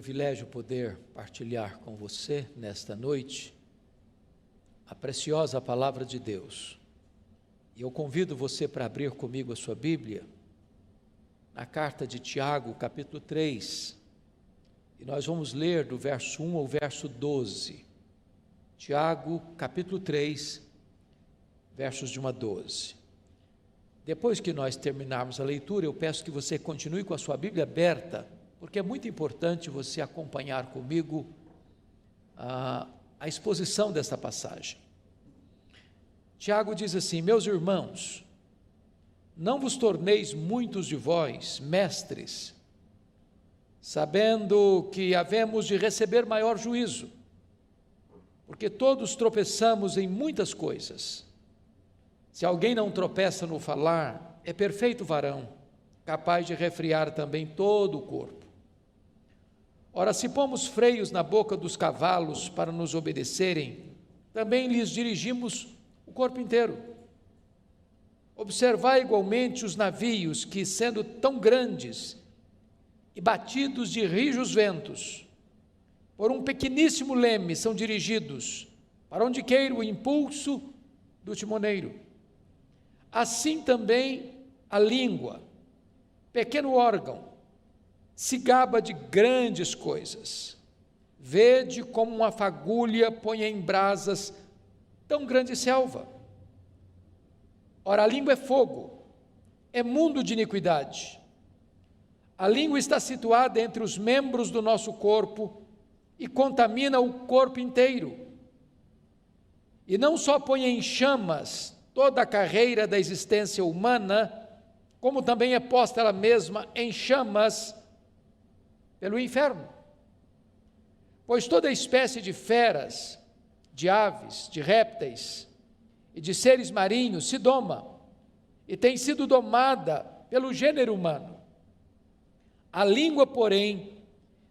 privilégio poder partilhar com você nesta noite a preciosa palavra de Deus. E eu convido você para abrir comigo a sua Bíblia na carta de Tiago, capítulo 3, e nós vamos ler do verso 1 ao verso 12. Tiago, capítulo 3, versos de 1 a 12. Depois que nós terminarmos a leitura, eu peço que você continue com a sua Bíblia aberta, porque é muito importante você acompanhar comigo a exposição desta passagem. Tiago diz assim: meus irmãos, não vos torneis muitos de vós mestres, sabendo que havemos de receber maior juízo, porque todos tropeçamos em muitas coisas. Se alguém não tropeça no falar, é perfeito varão, capaz de refrear também todo o corpo. Ora, se pomos freios na boca dos cavalos para nos obedecerem, também lhes dirigimos o corpo inteiro. Observai igualmente os navios que, sendo tão grandes e batidos de rijos ventos, por um pequeníssimo leme são dirigidos para onde queira o impulso do timoneiro. Assim também a língua, pequeno órgão, se gaba de grandes coisas. Vede como uma fagulha põe em brasas tão grande selva. Ora, a língua é fogo, é mundo de iniquidade. A língua está situada entre os membros do nosso corpo e contamina o corpo inteiro. E não só põe em chamas toda a carreira da existência humana, como também é posta ela mesma em chamas pelo inferno. Pois toda espécie de feras, de aves, de répteis e de seres marinhos se doma e tem sido domada pelo gênero humano. A língua, porém,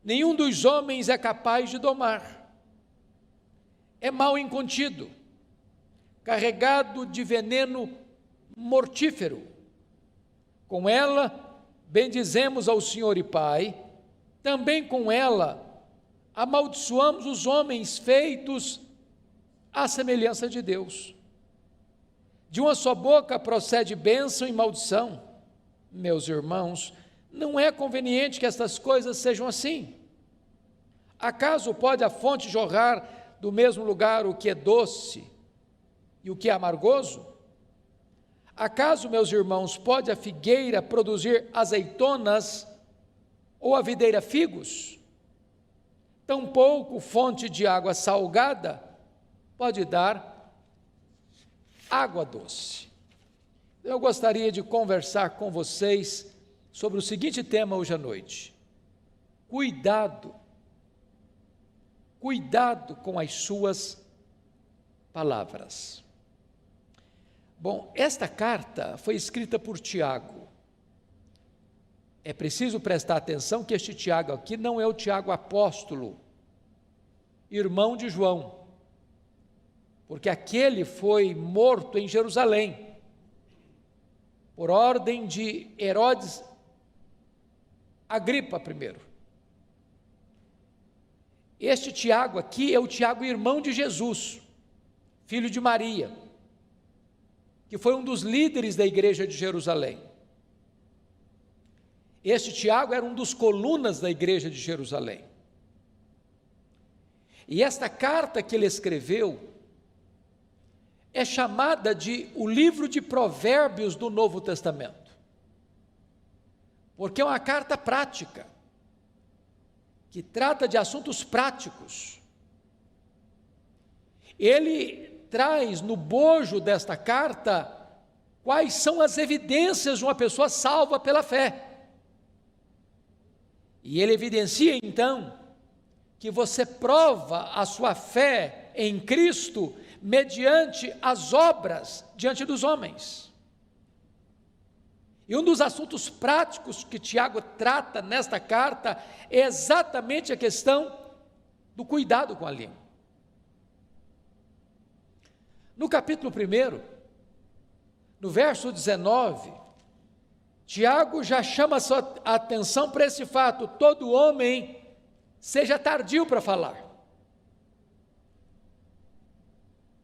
nenhum dos homens é capaz de domar. É mal incontido, carregado de veneno mortífero. Com ela bendizemos ao Senhor e Pai, também com ela amaldiçoamos os homens feitos à semelhança de Deus. De uma só boca procede bênção e maldição. Meus irmãos, não é conveniente que estas coisas sejam assim. Acaso pode a fonte jorrar do mesmo lugar o que é doce e o que é amargoso? Acaso, meus irmãos, pode a figueira produzir azeitonas ou a videira figos? Tampouco fonte de água salgada pode dar água doce. Eu gostaria de conversar com vocês sobre o seguinte tema hoje à noite: cuidado com as suas palavras. Bom, esta carta foi escrita por Tiago. É preciso prestar atenção que este Tiago aqui não é o Tiago apóstolo, irmão de João, porque aquele foi morto em Jerusalém, por ordem de Herodes Agripa I. Este Tiago aqui é o Tiago irmão de Jesus, filho de Maria, que foi um dos líderes da igreja de Jerusalém. Este Tiago era um dos colunas da igreja de Jerusalém. E esta carta que ele escreveu é chamada de o livro de Provérbios do Novo Testamento, porque é uma carta prática, que trata de assuntos práticos. Ele traz no bojo desta carta quais são as evidências de uma pessoa salva pela fé. E ele evidencia então que você prova a sua fé em Cristo mediante as obras diante dos homens. E um dos assuntos práticos que Tiago trata nesta carta é exatamente a questão do cuidado com a língua. No capítulo 1, no verso 19, Tiago já chama a sua atenção para esse fato: todo homem seja tardio para falar.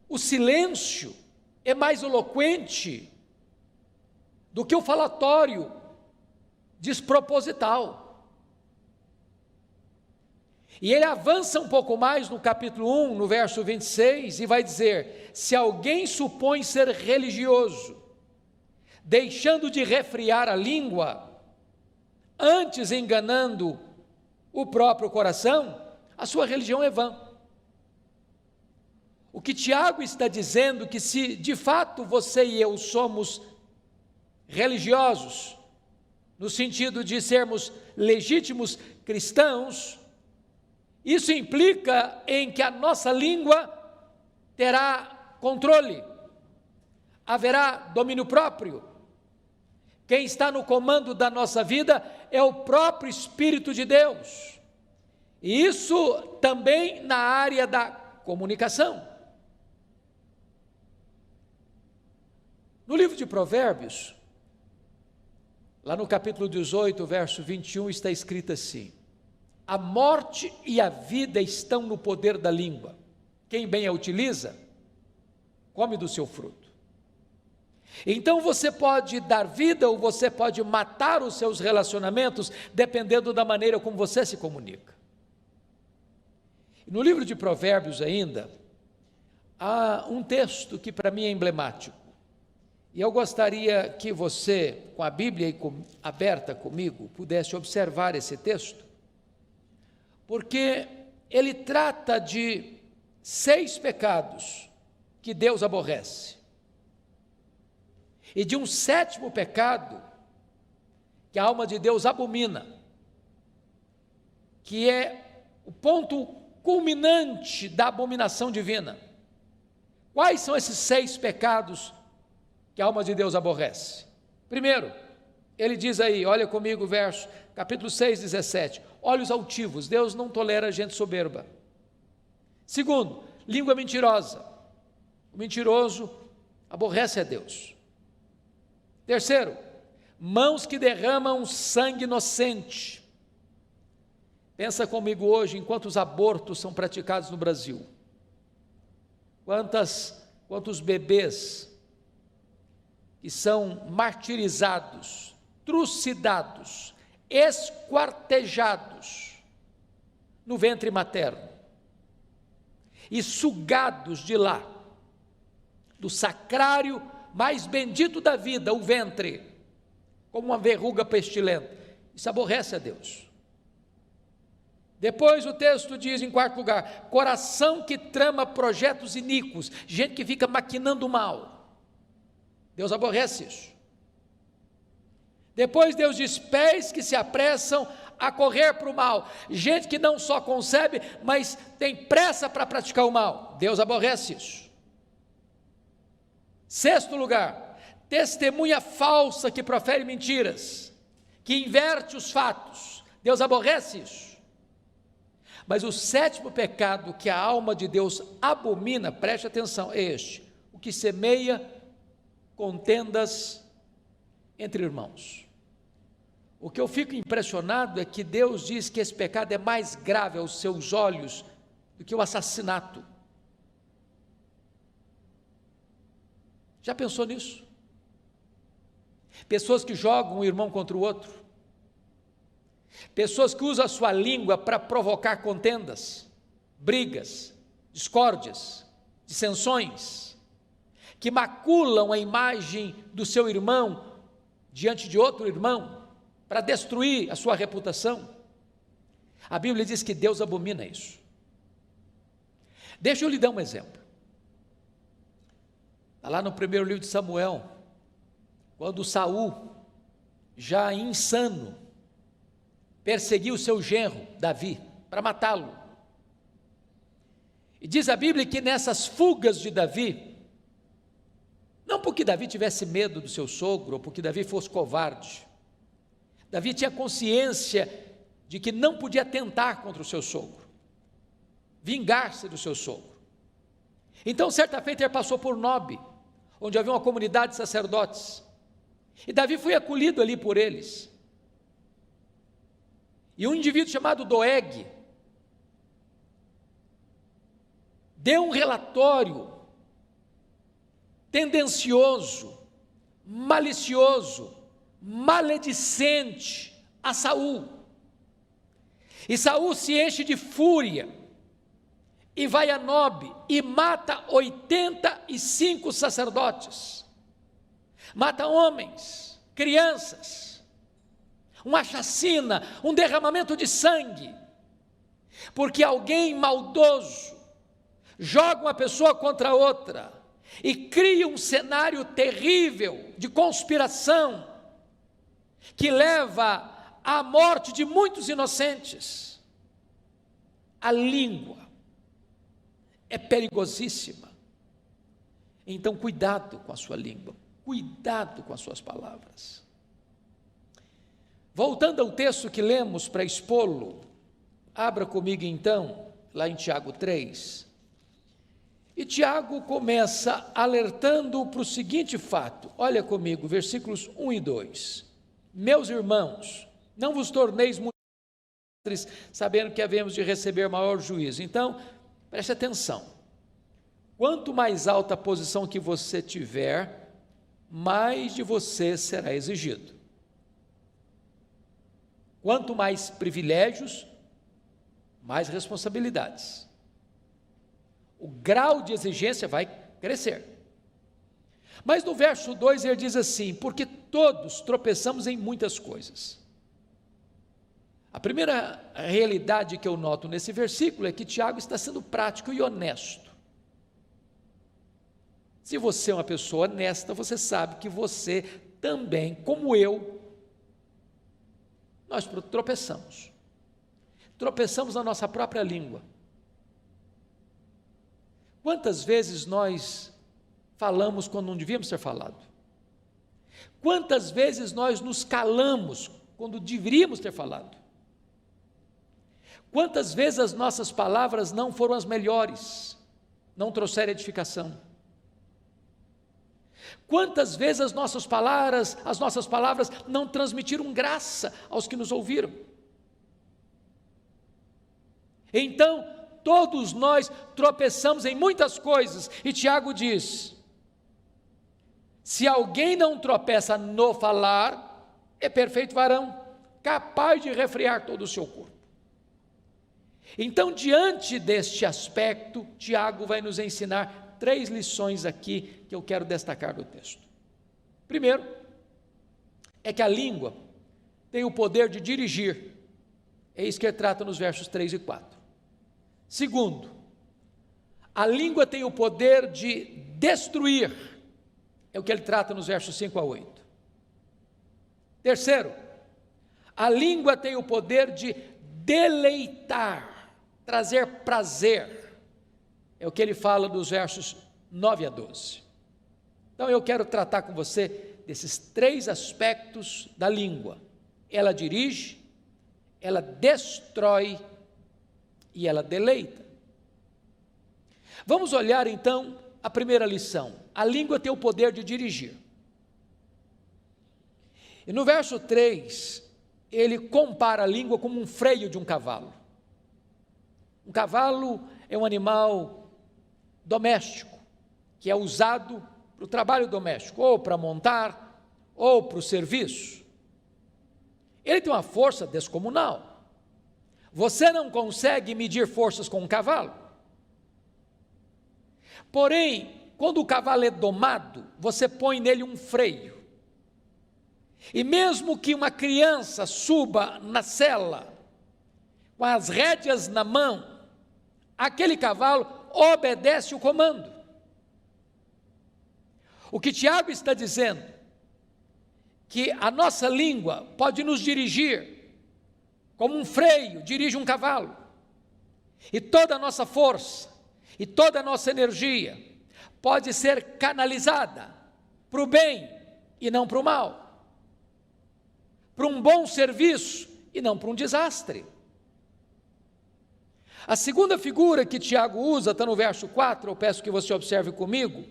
O silêncio é mais eloquente do que o falatório desproposital. E ele avança um pouco mais no capítulo 1, no verso 26, e vai dizer: se alguém supõe ser religioso, deixando de refriar a língua, antes enganando o próprio coração, a sua religião é vã. O que Tiago está dizendo que se de fato você e eu somos religiosos, no sentido de sermos legítimos cristãos, isso implica em que a nossa língua terá controle, haverá domínio próprio. Quem está no comando da nossa vida é o próprio Espírito de Deus. E isso também na área da comunicação. No livro de Provérbios, lá no capítulo 18, verso 21, está escrito assim: a morte e a vida estão no poder da língua. Quem bem a utiliza, come do seu fruto. Então você pode dar vida ou você pode matar os seus relacionamentos, dependendo da maneira como você se comunica. No livro de Provérbios ainda, há um texto que para mim é emblemático. E eu gostaria que você, com a Bíblia aberta comigo, pudesse observar esse texto, porque ele trata de 6 pecados que Deus aborrece, e de um 7º pecado que a alma de Deus abomina, que é o ponto culminante da abominação divina. Quais são esses 6 pecados que a alma de Deus aborrece? Primeiro, ele diz aí, olha comigo o verso, capítulo 6, 17, olhos altivos, Deus não tolera gente soberba. Segundo, língua mentirosa, o mentiroso aborrece a Deus. Terceiro, mãos que derramam sangue inocente. Pensa comigo hoje em quantos abortos são praticados no Brasil, quantos bebês que são martirizados, trucidados, esquartejados no ventre materno e sugados de lá, do sacrário mais bendito da vida, o ventre, como uma verruga pestilenta. Isso aborrece a Deus. Depois o texto diz, em 4º lugar, coração que trama projetos iníquos, gente que fica maquinando o mal. Deus aborrece isso. Depois Deus diz, pés que se apressam a correr para o mal, gente que não só concebe, mas tem pressa para praticar o mal. Deus aborrece isso. 6º lugar, testemunha falsa que profere mentiras, que inverte os fatos. Deus aborrece isso. Mas o 7º pecado que a alma de Deus abomina, preste atenção, é este: o que semeia contendas entre irmãos. O que eu fico impressionado é que Deus diz que esse pecado é mais grave aos seus olhos do que o assassinato. Já pensou nisso? Pessoas que jogam um irmão contra o outro, pessoas que usam a sua língua para provocar contendas, brigas, discórdias, dissensões, que maculam a imagem do seu irmão diante de outro irmão, para destruir a sua reputação. A Bíblia diz que Deus abomina isso. Deixa eu lhe dar um exemplo. Está lá no primeiro livro de Samuel, quando Saul, já insano, perseguiu o seu genro, Davi, para matá-lo. E diz a Bíblia que nessas fugas de Davi, não porque Davi tivesse medo do seu sogro, ou porque Davi fosse covarde, Davi tinha consciência de que não podia atentar contra o seu sogro, vingar-se do seu sogro. Então, certa feita, ele passou por Nobe, onde havia uma comunidade de sacerdotes, e Davi foi acolhido ali por eles. E um indivíduo chamado Doeg deu um relatório tendencioso, malicioso, maledicente a Saul. E Saul se enche de fúria e vai a Nobe e mata 85 sacerdotes. Mata homens, crianças, uma chacina, um derramamento de sangue, porque alguém maldoso joga uma pessoa contra outra e cria um cenário terrível de conspiração que leva à morte de muitos inocentes. A língua é perigosíssima. Então, cuidado com a sua língua, cuidado com as suas palavras. Voltando ao texto que lemos para expô-lo, abra comigo então, lá em Tiago 3. E Tiago começa alertando para o seguinte fato, olha comigo, versículos 1 e 2. Meus irmãos, não vos torneis muito sabendo que havemos de receber maior juízo. Então, preste atenção. Quanto mais alta a posição que você tiver, mais de você será exigido. Quanto mais privilégios, mais responsabilidades. O grau de exigência vai crescer. Mas no verso 2 ele diz assim: porque todos tropeçamos em muitas coisas. A primeira realidade que eu noto nesse versículo é que Tiago está sendo prático e honesto. Se você é uma pessoa honesta, você sabe que você também, como eu, nós tropeçamos. Tropeçamos na nossa própria língua. Quantas vezes nós falamos quando não devíamos ter falado? Quantas vezes nós nos calamos quando deveríamos ter falado? Quantas vezes as nossas palavras não foram as melhores, não trouxeram edificação? Quantas vezes as nossas palavras não transmitiram graça aos que nos ouviram? Então, todos nós tropeçamos em muitas coisas, e Tiago diz: se alguém não tropeça no falar, é perfeito varão, capaz de refrear todo o seu corpo. Então, diante deste aspecto, Tiago vai nos ensinar 3 lições aqui que eu quero destacar do texto. Primeiro, é que a língua tem o poder de dirigir, é isso que ele trata nos versos 3 e 4. Segundo, a língua tem o poder de destruir, é o que ele trata nos versos 5 a 8. Terceiro, a língua tem o poder de deleitar, trazer prazer, é o que ele fala dos versos 9 a 12. Então eu quero tratar com você desses 3 aspectos da língua. Ela dirige, ela destrói e ela deleita. Vamos olhar então a primeira lição. A língua tem o poder de dirigir. E no verso 3, ele compara a língua como um freio de um cavalo. Um cavalo é um animal doméstico, que é usado para o trabalho doméstico, ou para montar, ou para o serviço. Ele tem uma força descomunal. Você não consegue medir forças com um cavalo. Porém, quando o cavalo é domado, você põe nele um freio. E mesmo que uma criança suba na sela, com as rédeas na mão, aquele cavalo obedece o comando. O que Tiago está dizendo, que a nossa língua pode nos dirigir, como um freio dirige um cavalo, e toda a nossa força, e toda a nossa energia, pode ser canalizada para o bem e não para o mal, para um bom serviço e não para um desastre. A segunda figura que Tiago usa, está no verso 4, eu peço que você observe comigo.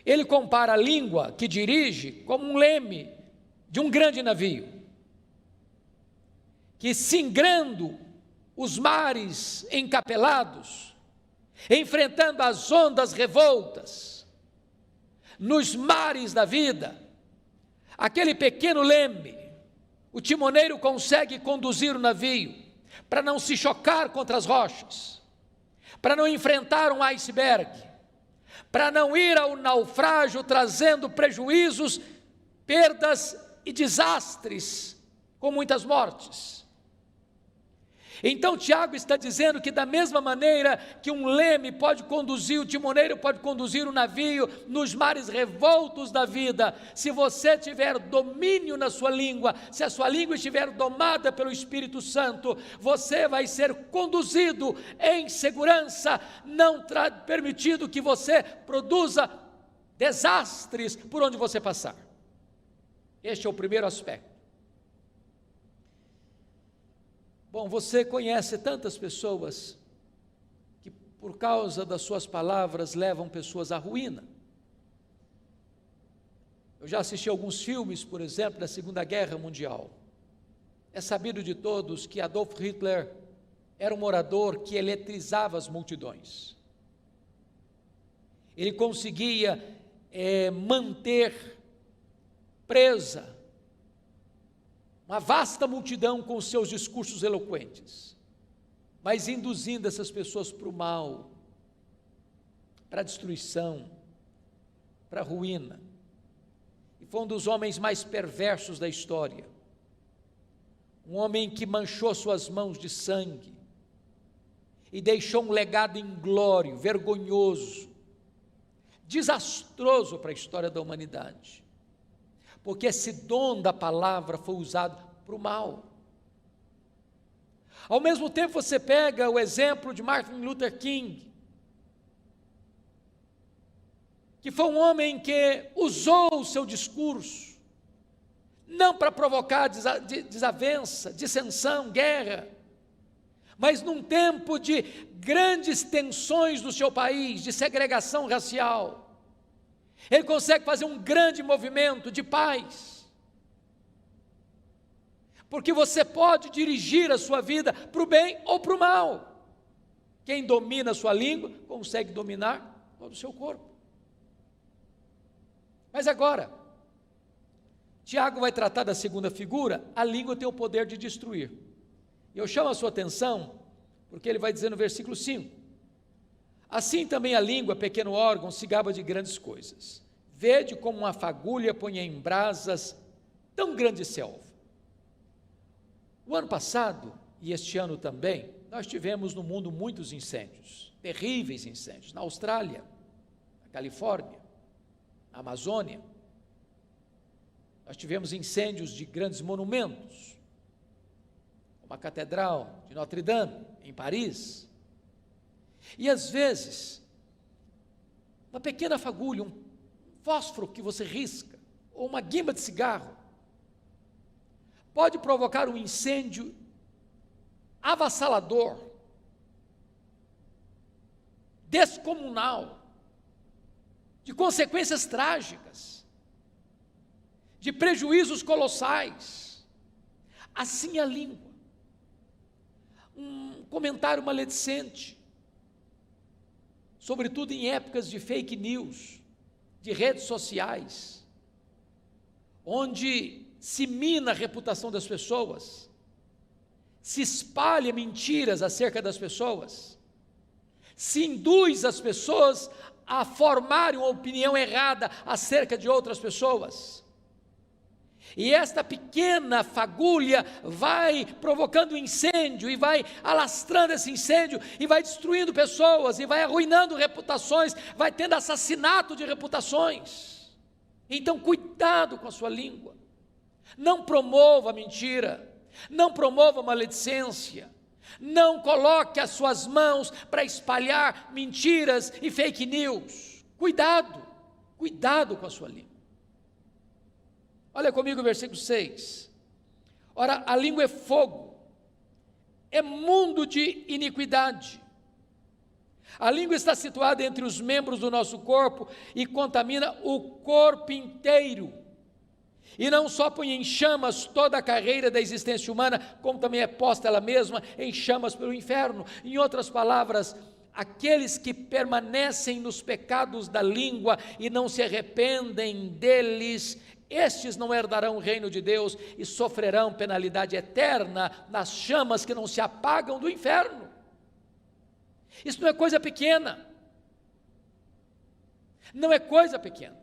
Ele compara a língua que dirige como um leme de um grande navio, que singrando os mares encapelados, enfrentando as ondas revoltas, nos mares da vida, aquele pequeno leme, o timoneiro consegue conduzir o navio para não se chocar contra as rochas, para não enfrentar um iceberg, para não ir ao naufrágio trazendo prejuízos, perdas e desastres, com muitas mortes. Então Tiago está dizendo que da mesma maneira que um leme pode conduzir, o timoneiro pode conduzir o navio nos mares revoltos da vida, se você tiver domínio na sua língua, se a sua língua estiver domada pelo Espírito Santo, você vai ser conduzido em segurança, não permitindo que você produza desastres por onde você passar. Este é o primeiro aspecto. Bom, você conhece tantas pessoas que por causa das suas palavras levam pessoas à ruína. Eu já assisti alguns filmes, por exemplo, da Segunda Guerra Mundial. É sabido de todos que Adolf Hitler era um orador que eletrizava as multidões. Ele conseguia manter presa uma vasta multidão com os seus discursos eloquentes, mas induzindo essas pessoas para o mal, para a destruição, para a ruína. E foi um dos homens mais perversos da história, um homem que manchou suas mãos de sangue e deixou um legado inglório, vergonhoso, desastroso para a história da humanidade, porque esse dom da palavra foi usado para o mal. Ao mesmo tempo você pega o exemplo de Martin Luther King, que foi um homem que usou o seu discurso, não para provocar desavença, dissensão, guerra, mas num tempo de grandes tensões no seu país, de segregação racial, ele consegue fazer um grande movimento de paz, porque você pode dirigir a sua vida para o bem ou para o mal. Quem domina a sua língua, consegue dominar todo o seu corpo. Mas agora, Tiago vai tratar da segunda figura, a língua tem o poder de destruir. E eu chamo a sua atenção, porque ele vai dizer no versículo 5, assim também a língua, pequeno órgão, se gaba de grandes coisas. Vede como uma fagulha põe em brasas tão grande selva. O ano passado, e este ano também, nós tivemos no mundo muitos incêndios, terríveis incêndios, na Austrália, na Califórnia, na Amazônia. Nós tivemos incêndios de grandes monumentos, como a Catedral de Notre Dame, em Paris. E às vezes, uma pequena fagulha, um fósforo que você risca, ou uma guimba de cigarro, pode provocar um incêndio avassalador, descomunal, de consequências trágicas, de prejuízos colossais. Assim a língua. Um comentário maledicente, sobretudo em épocas de fake news, de redes sociais, onde se mina a reputação das pessoas, se espalha mentiras acerca das pessoas, se induz as pessoas a formarem uma opinião errada acerca de outras pessoas. E esta pequena fagulha vai provocando incêndio, e vai alastrando esse incêndio, e vai destruindo pessoas, e vai arruinando reputações, vai tendo assassinato de reputações. Então cuidado com a sua língua, não promova a mentira, não promova a maledicência, não coloque as suas mãos para espalhar mentiras e fake news. Cuidado, cuidado com a sua língua. Olha comigo o versículo 6. Ora, a língua é fogo, é mundo de iniquidade. A língua está situada entre os membros do nosso corpo e contamina o corpo inteiro. E não só põe em chamas toda a carreira da existência humana, como também é posta ela mesma em chamas pelo inferno. Em outras palavras, aqueles que permanecem nos pecados da língua e não se arrependem deles, estes não herdarão o reino de Deus e sofrerão penalidade eterna nas chamas que não se apagam do inferno. Isso não é coisa pequena. Não é coisa pequena.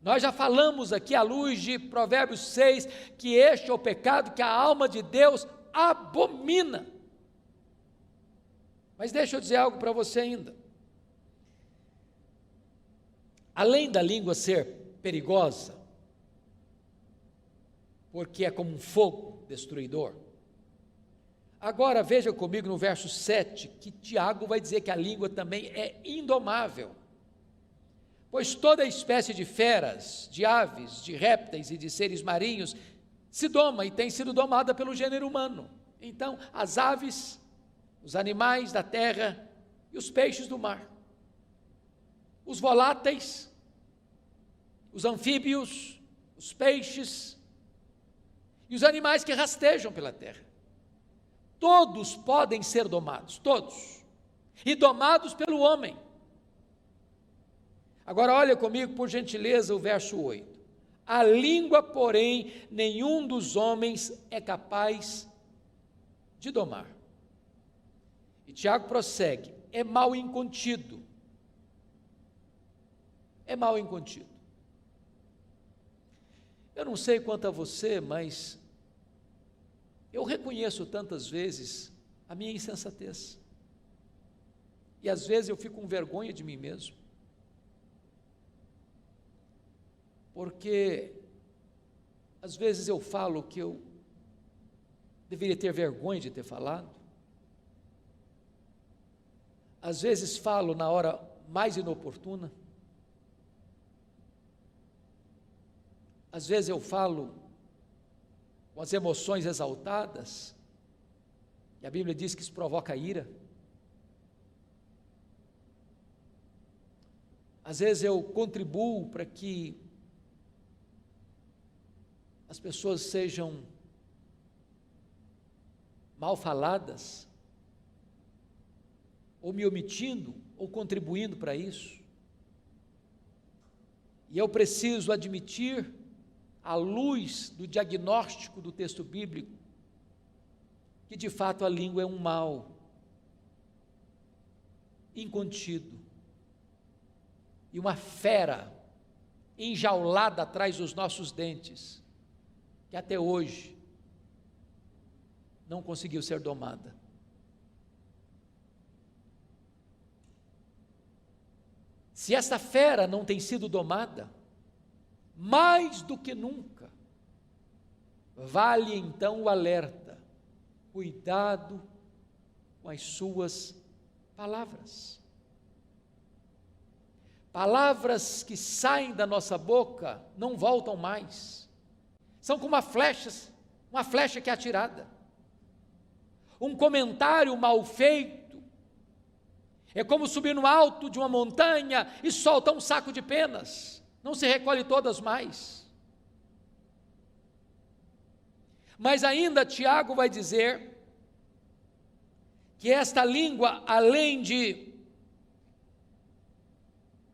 Nós já falamos aqui, à luz de Provérbios 6, que este é o pecado que a alma de Deus abomina. Mas deixa eu dizer algo para você ainda. Além da língua ser perigosa, porque é como um fogo destruidor, agora veja comigo no verso 7, que Tiago vai dizer que a língua também é indomável. Pois toda espécie de feras, de aves, de répteis e de seres marinhos se doma e tem sido domada pelo gênero humano. Então, as aves, os animais da terra e os peixes do mar, os voláteis, os anfíbios, os peixes e os animais que rastejam pela terra, todos podem ser domados, todos, e domados pelo homem. Agora olha comigo, por gentileza, o verso 8. A língua, porém, nenhum dos homens é capaz de domar. E Tiago prossegue, é mal incontido. É mal incontido. Eu não sei quanto a você, mas eu reconheço tantas vezes a minha insensatez. E às vezes eu fico com vergonha de mim mesmo. Porque às vezes eu falo que eu deveria ter vergonha de ter falado. Às vezes falo na hora mais inoportuna. Às vezes eu falo com as emoções exaltadas, e a Bíblia diz que isso provoca ira. Às vezes eu contribuo para que as pessoas sejam mal faladas, ou me omitindo, ou contribuindo para isso. E eu preciso admitir, à luz do diagnóstico do texto bíblico, que de fato a língua é um mal incontido, e uma fera enjaulada atrás dos nossos dentes, que até hoje não conseguiu ser domada. Se essa fera não tem sido domada, mais do que nunca, vale então o alerta, cuidado com as suas palavras. Palavras que saem da nossa boca não voltam mais, são como uma flecha que é atirada. Um comentário mal feito é como subir no alto de uma montanha e soltar um saco de penas, não se recolhe todas mais. Mas ainda Tiago vai dizer que esta língua, além de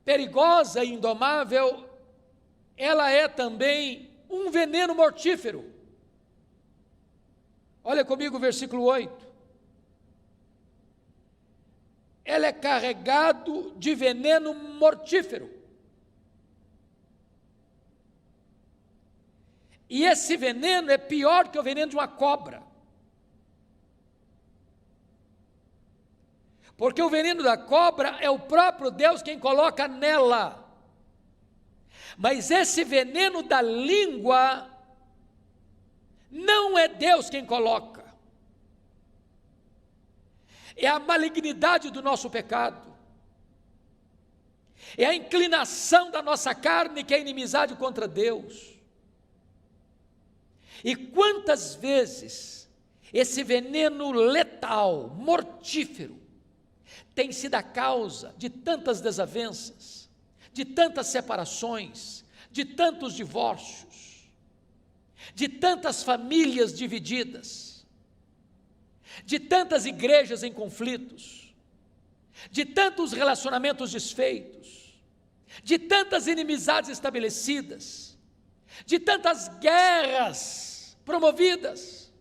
perigosa e indomável, ela é também um veneno mortífero. Olha comigo o versículo 8. Ela é carregado de veneno mortífero. E esse veneno é pior que o veneno de uma cobra. Porque o veneno da cobra é o próprio Deus quem coloca nela. Mas esse veneno da língua não é Deus quem coloca. É a malignidade do nosso pecado. É a inclinação da nossa carne que é inimizade contra Deus. E quantas vezes esse veneno letal, mortífero, tem sido a causa de tantas desavenças, de tantas separações, de tantos divórcios, de tantas famílias divididas. de tantas igrejas em conflitos, de tantos relacionamentos desfeitos, de tantas inimizades estabelecidas, de tantas guerras promovidas,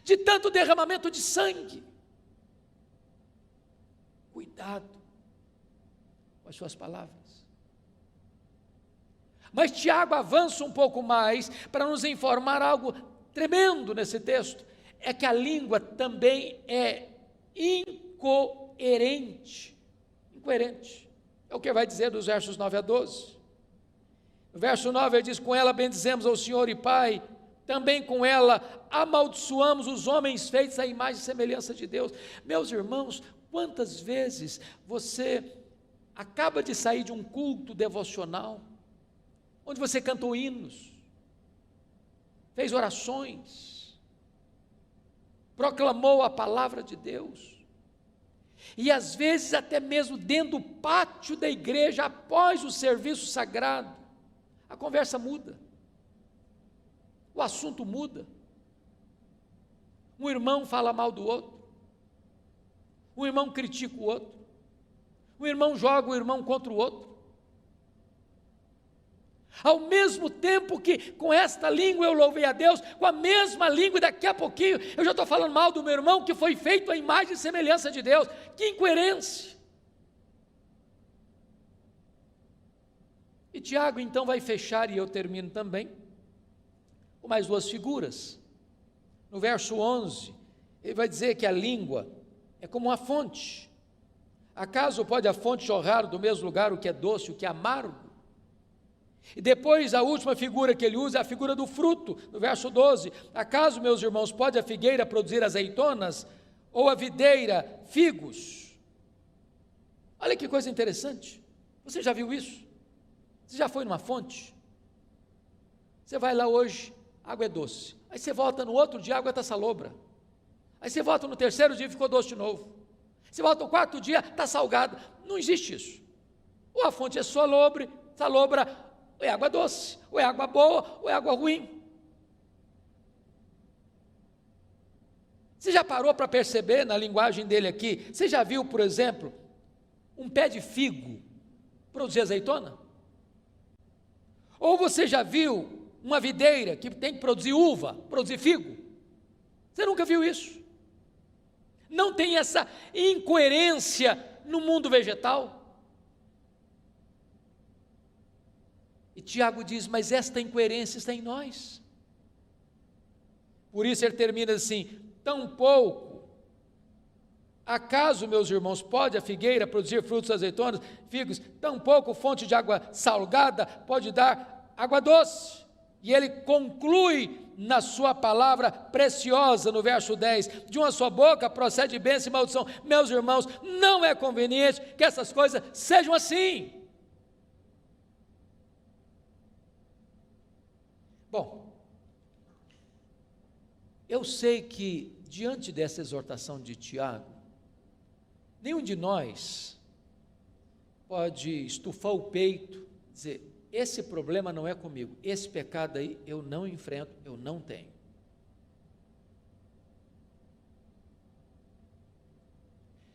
de tanto derramamento de sangue. Cuidado com as suas palavras. Mas Tiago avança um pouco mais para nos informar algo tremendo nesse texto, é que a língua também é incoerente. Incoerente. É o que vai dizer dos versos 9 a 12. No verso 9 ele diz: com ela bendizemos ao Senhor e Pai, também com ela amaldiçoamos os homens feitos à imagem e semelhança de Deus. Meus irmãos, quantas vezes você acaba de sair de um culto devocional, onde você cantou hinos, fez orações, proclamou a palavra de Deus, e às vezes até mesmo dentro do pátio da igreja, após o serviço sagrado, a conversa muda, o assunto muda, um irmão fala mal do outro, um irmão critica o outro, um irmão joga o irmão contra o outro, ao mesmo tempo que com esta língua eu louvei a Deus, com a mesma língua, e daqui a pouquinho eu já estou falando mal do meu irmão, que foi feito à imagem e semelhança de Deus. Que incoerência! E Tiago então vai fechar, e eu termino também, com mais duas figuras. No verso 11, ele vai dizer que a língua é como uma fonte. Acaso pode a fonte jorrar do mesmo lugar o que é doce e o que é amargo? E depois a última figura que ele usa é a figura do fruto, no verso 12. Acaso, meus irmãos, pode a figueira produzir azeitonas, ou a videira figos? Olha que coisa interessante. Você já viu isso? Você já foi numa fonte? Você vai lá hoje, a água é doce. Aí você volta no outro dia, a água está salobra. Aí você volta no terceiro dia e ficou doce de novo. Você volta no quarto dia, está salgada. Não existe isso. Ou a fonte é salobra, ou é água doce, ou é água boa, ou é água ruim. Você já parou para perceber na linguagem dele aqui? Você já viu, por exemplo, um pé de figo produzir azeitona? Ou você já viu uma videira que tem que produzir uva, produzir figo? Você nunca viu isso? Não tem essa incoerência no mundo vegetal? E Tiago diz, mas esta incoerência está em nós. Por isso ele termina assim: tampouco, acaso, meus irmãos, pode a figueira produzir frutos azeitonas, figos? Tampouco fonte de água salgada pode dar água doce. E ele conclui na sua palavra preciosa, no verso 10, de uma só boca procede bênção e maldição. Meus irmãos, não é conveniente que essas coisas sejam assim. Bom, eu sei que diante dessa exortação de Tiago, nenhum de nós pode estufar o peito, dizer, esse problema não é comigo, esse pecado aí eu não enfrento, eu não tenho.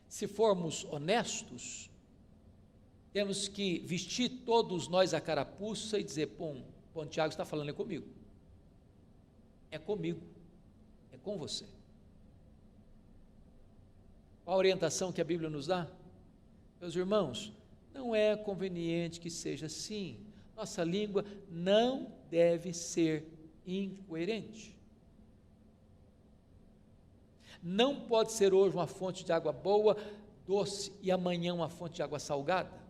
Se formos honestos, temos que vestir todos nós a carapuça e dizer, pô, Tiago está falando é comigo, é com você. Qual a orientação que a Bíblia nos dá? Meus irmãos, não é conveniente que seja assim. Nossa língua não deve ser incoerente. Não pode ser hoje uma fonte de água boa, doce, e amanhã uma fonte de água salgada.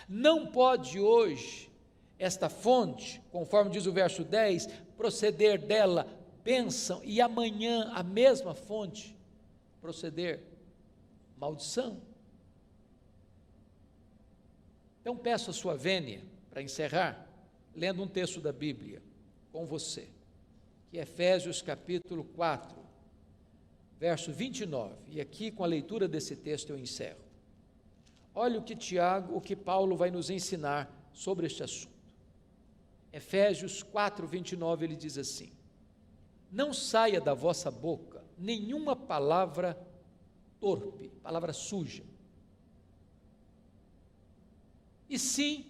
Não pode hoje esta fonte, conforme diz o verso 10, proceder dela bênção, e amanhã a mesma fonte proceder maldição. Então peço a sua vênia, para encerrar, lendo um texto da Bíblia com você, que é Efésios capítulo 4, verso 29, e aqui com a leitura desse texto eu encerro. Olha o que Paulo vai nos ensinar sobre este assunto. Efésios 4, 29, ele diz assim: não saia da vossa boca nenhuma palavra torpe, palavra suja, e sim,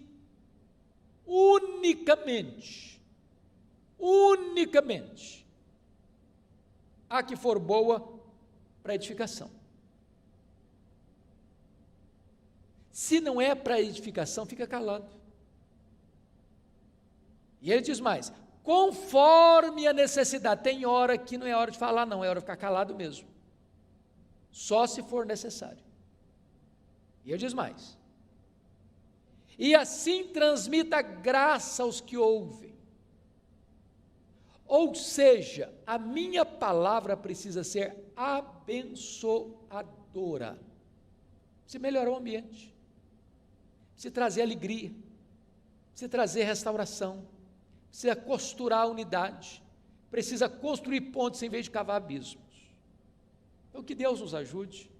unicamente, a que for boa para edificação. Se não é para edificação, fica calado. E ele diz mais, conforme a necessidade. Tem hora que não é hora de falar, não, é hora de ficar calado mesmo, só se for necessário. E ele diz mais, e assim transmita graça aos que ouvem. Ou seja, a minha palavra precisa ser abençoadora, precisa melhorar o ambiente, precisa trazer alegria, precisa trazer restauração, precisa costurar a unidade, precisa construir pontes em vez de cavar abismos. Então que Deus nos ajude,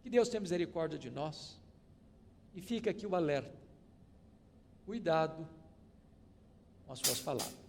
que Deus tenha misericórdia de nós, e fica aqui o alerta, cuidado com as suas palavras.